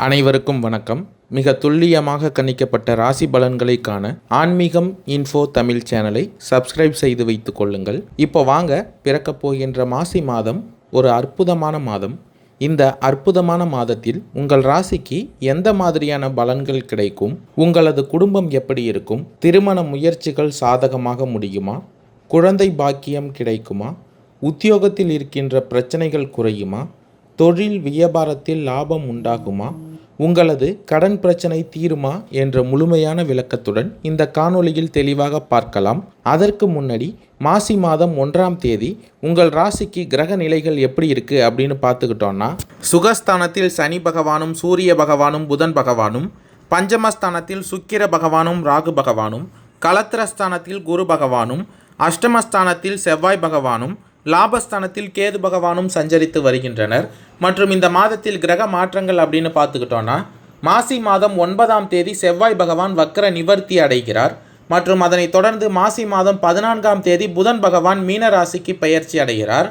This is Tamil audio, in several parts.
அனைவருக்கும் வணக்கம். மிக துல்லியமாக கணிக்கப்பட்ட ராசி பலன்களை காண ஆன்மீகம் இன்ஃபோ தமிழ் சேனலை சப்ஸ்கிரைப் செய்து வைத்துக் கொள்ளுங்கள். இப்போ வாங்க, பிறக்கப் போகின்ற மாசி மாதம் ஒரு அற்புதமான மாதம். இந்த அற்புதமான மாதத்தில் உங்கள் ராசிக்கு எந்த மாதிரியான பலன்கள் கிடைக்கும், உங்களது குடும்பம் எப்படி இருக்கும், திருமண முயற்சிகள் சாதகமாக முடியுமா, குழந்தை பாக்கியம் கிடைக்குமா, உத்தியோகத்தில் இருக்கின்ற பிரச்சனைகள் குறையுமா, தொழில் வியாபாரத்தில் லாபம் உண்டாகுமா, உங்களது கடன் பிரச்சனை தீருமா என்ற முழுமையான விளக்கத்துடன் இந்த காணொளியில் தெளிவாக பார்க்கலாம். அதற்கு முன்னாடி மாசி மாதம் 1ஆம் தேதி உங்கள் ராசிக்கு கிரக நிலைகள் எப்படி இருக்குது அப்படின்னு பார்த்துக்கிட்டோன்னா, சுகஸ்தானத்தில் சனி பகவானும் சூரிய பகவானும் புதன் பகவானும், பஞ்சமஸ்தானத்தில் சுக்கிர பகவானும் ராகு பகவானும், கலத்திரஸ்தானத்தில் குரு பகவானும், அஷ்டமஸ்தானத்தில் செவ்வாய் பகவானும், லாபஸ்தானத்தில் கேது பகவானும் சஞ்சரித்து வருகின்றனர். மற்றும் இந்த மாதத்தில் கிரக மாற்றங்கள் அப்படின்னு பார்த்துக்கிட்டோன்னா, மாசி மாதம் 9ஆம் தேதி செவ்வாய் பகவான் வக்ர நிவர்த்தி அடைகிறார். மற்றும் அதனைத் தொடர்ந்து மாசி மாதம் 14ஆம் தேதி புதன் பகவான் மீன ராசிக்கு பெயர்ச்சி அடைகிறார்.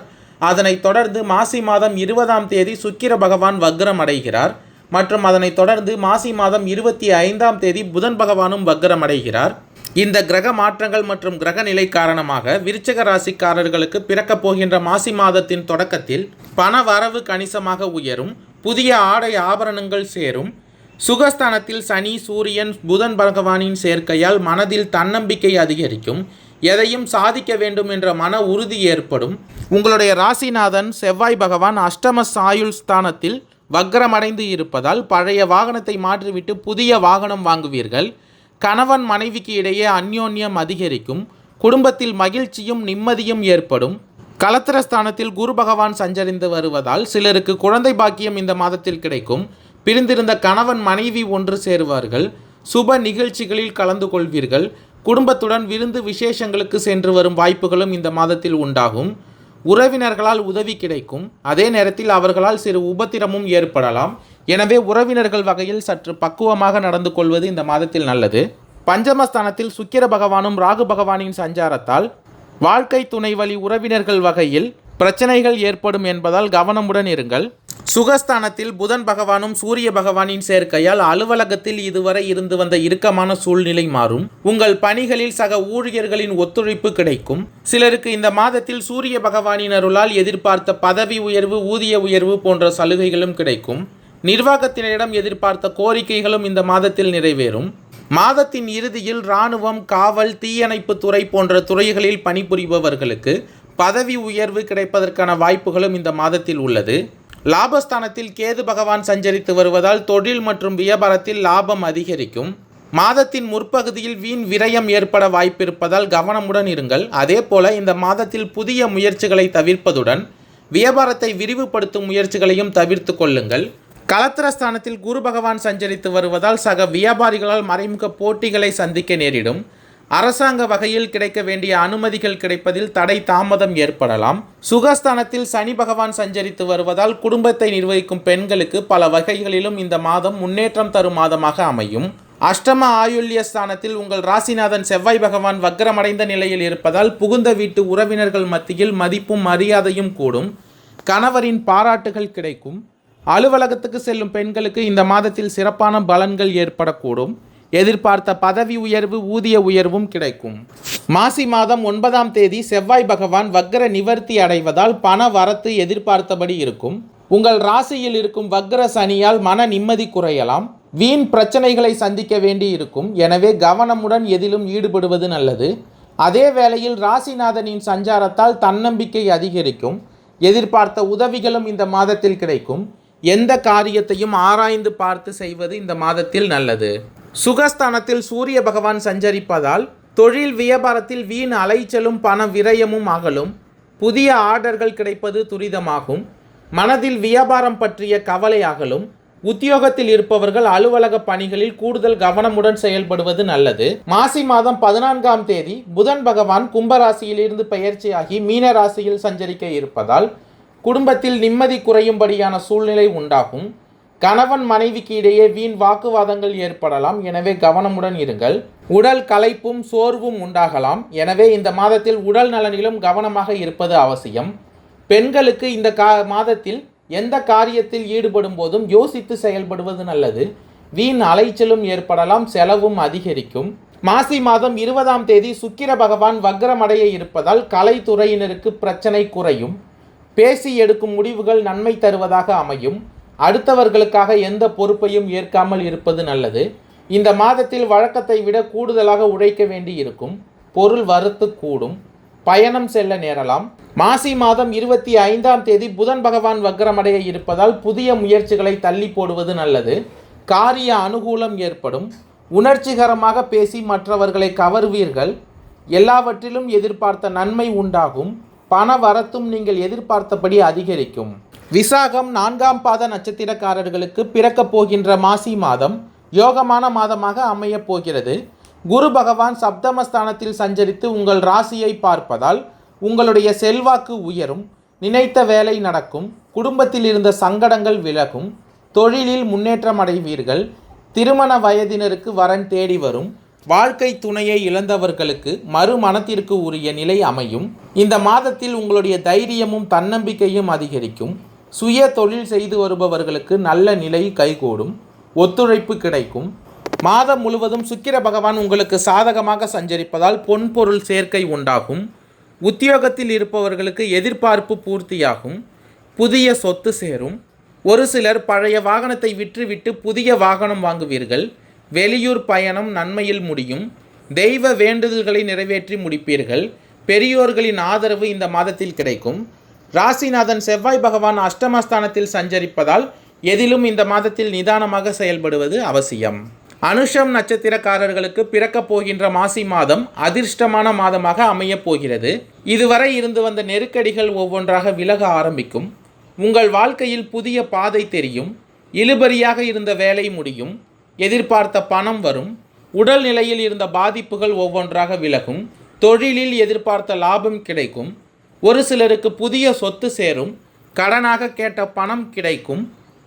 அதனைத் தொடர்ந்து மாசி மாதம் 20ஆம் தேதி சுக்கிர பகவான் வக்ரம் அடைகிறார். மற்றும் அதனைத் தொடர்ந்து மாசி மாதம் 25ஆம் தேதி புதன் பகவானும் வக்ரம் அடைகிறார். இந்த கிரக மாற்றங்கள் மற்றும் கிரக நிலை காரணமாக விருச்சிக ராசிக்காரர்களுக்கு பிறக்கப் போகின்ற மாசி மாதத்தின் தொடக்கத்தில் பண வரவு கணிசமாக உயரும். புதிய ஆடை ஆபரணங்கள் சேரும். சுகஸ்தானத்தில் சனி சூரியன் புதன் பகவானின் சேர்க்கையால் மனதில் தன்னம்பிக்கை அதிகரிக்கும். எதையும் சாதிக்க வேண்டும் என்ற மன உறுதி ஏற்படும். உங்களுடைய ராசிநாதன் செவ்வாய் பகவான் அஷ்டம சாயுள் ஸ்தானத்தில் வக்ரமடைந்து இருப்பதால் பழைய வாகனத்தை மாற்றிவிட்டு புதிய வாகனம் வாங்குவீர்கள். கணவன் மனைவிக்கு இடையே அந்யோன்யம் அதிகரிக்கும். குடும்பத்தில் மகிழ்ச்சியும் நிம்மதியும் ஏற்படும். கலத்திரஸ்தானத்தில் குரு பகவான் சஞ்சரித்து வருவதால் சிலருக்கு குழந்தை பாக்கியம் இந்த மாதத்தில் கிடைக்கும். பிரிந்திருந்த கணவன் மனைவி ஒன்று சேருவார்கள். சுப நிகழ்ச்சிகளில் கலந்து கொள்வீர்கள். குடும்பத்துடன் விருந்து விசேஷங்களுக்கு சென்று வரும் வாய்ப்புகளும் இந்த மாதத்தில் உண்டாகும். உறவினர்களால் உதவி கிடைக்கும். அதே நேரத்தில் அவர்களால் சிறு உபத்திரமும் ஏற்படலாம். எனவே உறவினர்கள் வகையில் சற்று பக்குவமாக நடந்து கொள்வது இந்த மாதத்தில் நல்லது. பஞ்சமஸ்தானத்தில் சுக்கிர பகவானும் ராகு பகவானின் சஞ்சாரத்தால் வாழ்க்கை துணை வழி உறவினர்கள் வகையில் பிரச்சனைகள் ஏற்படும் என்பதால் கவனமுடன் இருங்கள். சுகஸ்தானத்தில் புதன் பகவானும் சூரிய பகவானின் சேர்க்கையால் அலுவலகத்தில் இதுவரை இருந்து வந்த இறுக்கமான சூழ்நிலை மாறும். உங்கள் பணிகளில் சக ஊழியர்களின் ஒத்துழைப்பு கிடைக்கும். சிலருக்கு இந்த மாதத்தில் சூரிய பகவானின் அருளால் எதிர்பார்த்த பதவி உயர்வு, ஊதிய உயர்வு போன்ற சலுகைகளும் கிடைக்கும். நிர்வாகத்தினரிடம் எதிர்பார்த்த கோரிக்கைகளும் இந்த மாதத்தில் நிறைவேறும். மாதத்தின் இறுதியில் இராணுவம், காவல், தீயணைப்பு துறை போன்ற துறைகளில் பணிபுரிபவர்களுக்கு பதவி உயர்வு கிடைப்பதற்கான வாய்ப்புகளும் இந்த மாதத்தில் உள்ளது. லாபஸ்தானத்தில் கேது பகவான் சஞ்சரித்து வருவதால் தொழில் மற்றும் வியாபாரத்தில் லாபம் அதிகரிக்கும். மாதத்தின் முற்பகுதியில் வீண் விரயம் ஏற்பட வாய்ப்பிருப்பதால் கவனமுடன் இருங்கள். அதே போல இந்த மாதத்தில் புதிய முயற்சிகளை தவிர்ப்பதுடன் வியாபாரத்தை விரிவுபடுத்தும் முயற்சிகளையும் தவிர்த்து கொள்ளுங்கள். கலத்திரஸ்தானத்தில் குரு பகவான் சஞ்சரித்து வருவதால் சக வியாபாரிகளால் மறைமுக போட்டிகளை சந்திக்க நேரிடும். அரசாங்க வகையில் கிடைக்க வேண்டிய அனுமதிகள் கிடைப்பதில் தடை தாமதம் ஏற்படலாம். சுகஸ்தானத்தில் சனி பகவான் சஞ்சரித்து வருவதால் குடும்பத்தை நிர்வகிக்கும் பெண்களுக்கு பல வகைகளிலும் இந்த மாதம் முன்னேற்றம் தரும் மாதமாக அமையும். அஷ்டம ஆயுள்ய ஸ்தானத்தில் உங்கள் ராசிநாதன் செவ்வாய் பகவான் வக்ரமடைந்த நிலையில் இருப்பதால் புகுந்த வீட்டு உறவினர்கள் மத்தியில் மதிப்பும் மரியாதையும் கூடும். கணவரின் பாராட்டுகள் கிடைக்கும். அலுவலகத்துக்கு செல்லும் பெண்களுக்கு இந்த மாதத்தில் சிறப்பான பலன்கள் ஏற்படக்கூடும். எதிர்பார்த்த பதவி உயர்வு, ஊதிய உயர்வும் கிடைக்கும். மாசி மாதம் 9ஆம் தேதி செவ்வாய் பகவான் வக்ர நிவர்த்தி அடைவதால் பண வரத்து எதிர்பார்த்தபடி இருக்கும். உங்கள் ராசியில் இருக்கும் வக்ர சனியால் மன நிம்மதி குறையலாம். வீண் பிரச்சனைகளை சந்திக்க வேண்டி இருக்கும். எனவே கவனமுடன் எதிலும் ஈடுபடுவது நல்லது. அதே வேளையில் ராசிநாதனின் சஞ்சாரத்தால் தன்னம்பிக்கை அதிகரிக்கும். எதிர்பார்த்த உதவிகளும் இந்த மாதத்தில் கிடைக்கும். எந்த காரியத்தையும் ஆராய்ந்து பார்த்து செய்வது இந்த மாதத்தில் நல்லது. சுகஸ்தானத்தில் சூரிய பகவான் சஞ்சரிப்பதால் தொழில் வியாபாரத்தில் வீண் அலைச்சலும் பண விரயமும் அகலும். புதிய ஆர்டர்கள் கிடைப்பது துரிதமாகும். மனதில் வியாபாரம் பற்றிய கவலை அகலும். உத்தியோகத்தில் இருப்பவர்கள் அலுவலக பணிகளில் கூடுதல் கவனமுடன் செயல்படுவது நல்லது. மாசி மாதம் 14ஆம் தேதி புதன் பகவான் கும்பராசியிலிருந்து பெயர்ச்சியாகி மீன ராசியில் சஞ்சரிக்க இருப்பதால் குடும்பத்தில் நிம்மதி குறையும்படியான சூழ்நிலை உண்டாகும். கணவன் மனைவிக்கு இடையே வீண் வாக்குவாதங்கள் ஏற்படலாம். எனவே கவனமுடன் இருங்கள். உடல் களைப்பும் சோர்வும் உண்டாகலாம். எனவே இந்த மாதத்தில் உடல் நலனிலும் கவனமாக இருப்பது அவசியம். பெண்களுக்கு இந்த மாதத்தில் எந்த காரியத்தில் ஈடுபடும் போதும் யோசித்து செயல்படுவது நல்லது. வீண் அலைச்சலும் ஏற்படலாம், செலவும் அதிகரிக்கும். மாசி மாதம் 20ஆம் தேதி சுக்கிர பகவான் வக்ரமடைய இருப்பதால் கலைத்துறையினருக்கு பிரச்சனை குறையும். பேசி எடுக்கும் முடிவுகள் நன்மை தருவதாக அமையும். அடுத்தவர்களுக்காக எந்த பொறுப்பையும் ஏற்காமல் இருப்பது நல்லது. இந்த மாதத்தில் வழக்கத்தை விட கூடுதலாக உழைக்க வேண்டி இருக்கும். பொருள் வரத்து கூடும். பயணம் செல்ல நேரலாம். மாசி மாதம் 25ஆம் தேதி புதன் பகவான் வக்ரமடைய இருப்பதால் புதிய முயற்சிகளை தள்ளி போடுவது நல்லது. காரிய அனுகூலம் ஏற்படும். உணர்ச்சிகரமாக பேசி மற்றவர்களை கவர்வீர்கள். எல்லாவற்றிலும் எதிர்பார்த்த நன்மை உண்டாகும். பண வரத்தும் நீங்கள் எதிர்பார்த்தபடி அதிகரிக்கும். விசாகம் 4ஆம் பாத நட்சத்திரக்காரர்களுக்கு பிறக்கப் போகின்ற மாசி மாதம் யோகமான மாதமாக அமையப் போகிறது. குரு பகவான் சப்தமஸ்தானத்தில் சஞ்சரித்து உங்கள் ராசியை பார்ப்பதால் உங்களுடைய செல்வாக்கு உயரும். நினைத்த வேலை நடக்கும். குடும்பத்தில் இருந்த சங்கடங்கள் விலகும். தொழிலில் முன்னேற்றம் அடைவீர்கள். திருமண வயதினருக்கு வரன் தேடி வரும். வாழ்க்கை துணையை இழந்தவர்களுக்கு மறுமணத்திற்கு உரிய நிலை அமையும். இந்த மாதத்தில் உங்களுடைய தைரியமும் தன்னம்பிக்கையும் அதிகரிக்கும். சுய தொழில் செய்து வருபவர்களுக்கு நல்ல நிலை கைகூடும். ஒத்துழைப்பு கிடைக்கும். மாதம் முழுவதும் சுக்கிர பகவான் உங்களுக்கு சாதகமாக சஞ்சரிப்பதால் பொன்பொருள் சேர்க்கை உண்டாகும். உத்தியோகத்தில் இருப்பவர்களுக்கு எதிர்பார்ப்பு பூர்த்தியாகும். புதிய சொத்து சேரும். ஒரு சிலர் பழைய வாகனத்தை விற்றுவிட்டு புதிய வாகனம் வாங்குவீர்கள். வெளியூர் பயணம் நன்மையில் முடியும். தெய்வ வேண்டுதல்களை நிறைவேற்றி முடிப்பீர்கள். பெரியோர்களின் ஆதரவு இந்த மாதத்தில் கிடைக்கும். ராசிநாதன் செவ்வாய் பகவான் அஷ்டமஸ்தானத்தில் சஞ்சரிப்பதால் எதிலும் இந்த மாதத்தில் நிதானமாக செயல்படுவது அவசியம். அனுஷம் நட்சத்திரக்காரர்களுக்கு பிறக்கப் போகின்ற மாசி மாதம் அதிர்ஷ்டமான மாதமாக அமையப் போகிறது. இதுவரை இருந்து வந்த நெருக்கடிகள் ஒவ்வொன்றாக விலக ஆரம்பிக்கும். உங்கள் வாழ்க்கையில் புதிய பாதை தெரியும். இழுபறியாக இருந்த வேலை முடியும். எதிர்பார்த்த பணம் வரும். உடல் நிலையில் இருந்த பாதிப்புகள் ஒவ்வொன்றாக விலகும். தொழிலில் எதிர்பார்த்த லாபம் கிடைக்கும். ஒரு சிலருக்கு புதிய சொத்து சேரும். கடனாக கேட்ட பணம் கிடைக்கும்.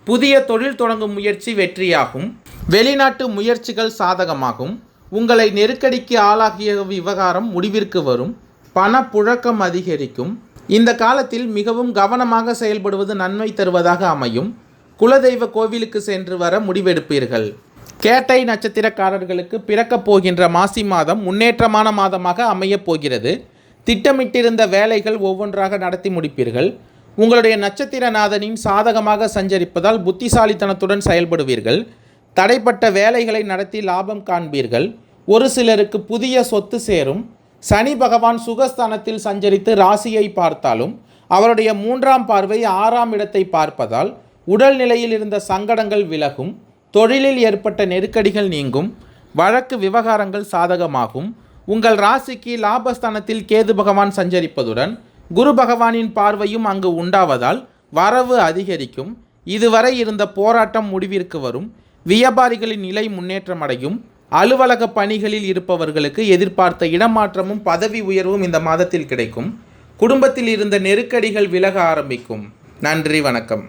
புதிய தொழில் தொடங்கும் முயற்சி வெற்றியாகும். வெளிநாட்டு முயற்சிகள் சாதகமாகும். உங்களை நெருக்கடிக்கு ஆளாகிய விவகாரம் முடிவிற்கு வரும். பணப்புழக்கம் அதிகரிக்கும். இந்த காலத்தில் மிகவும் கவனமாக செயல்படுவது நன்மை தருவதாக அமையும். குலதெய்வ கோவிலுக்கு சென்று வர முடிவெடுப்பீர்கள். கேட்டை நட்சத்திரக்காரர்களுக்கு பிறக்கப் போகின்ற மாசி மாதம் முன்னேற்றமான மாதமாக அமையப் போகிறது. திட்டமிட்டிருந்த வேலைகள் ஒவ்வொன்றாக நடத்தி முடிப்பீர்கள். உங்களுடைய நட்சத்திரநாதனின் சாதகமாக சஞ்சரிப்பதால் புத்திசாலித்தனத்துடன் செயல்படுவீர்கள். தடைப்பட்ட வேலைகளை நடத்தி லாபம் காண்பீர்கள். ஒரு சிலருக்கு புதிய சொத்து சேரும். சனி பகவான் சுகஸ்தானத்தில் சஞ்சரித்து ராசியை பார்த்தாலும் அவருடைய 3ஆம் பார்வை 6ஆம் இடத்தை பார்ப்பதால் உடல் நிலையில் இருந்த சங்கடங்கள் விலகும். தொழிலில் ஏற்பட்ட நெருக்கடிகள் நீங்கும். வழக்கு விவகாரங்கள் சாதகமாகும். உங்கள் ராசிக்கு லாபஸ்தானத்தில் கேது பகவான் சஞ்சரிப்பதுடன் குரு பகவானின் பார்வையும் அங்கு உண்டாவதால் வரவு அதிகரிக்கும். இதுவரை இருந்த போராட்டம் முடிவிற்கு வரும். வியாபாரிகளின் நிலை முன்னேற்றம் அடையும். அலுவலக பணிகளில் இருப்பவர்களுக்கு எதிர்பார்த்த இடமாற்றமும் பதவி உயர்வும் இந்த மாதத்தில் கிடைக்கும். குடும்பத்தில் இருந்த நெருக்கடிகள் விலக ஆரம்பிக்கும். நன்றி, வணக்கம்.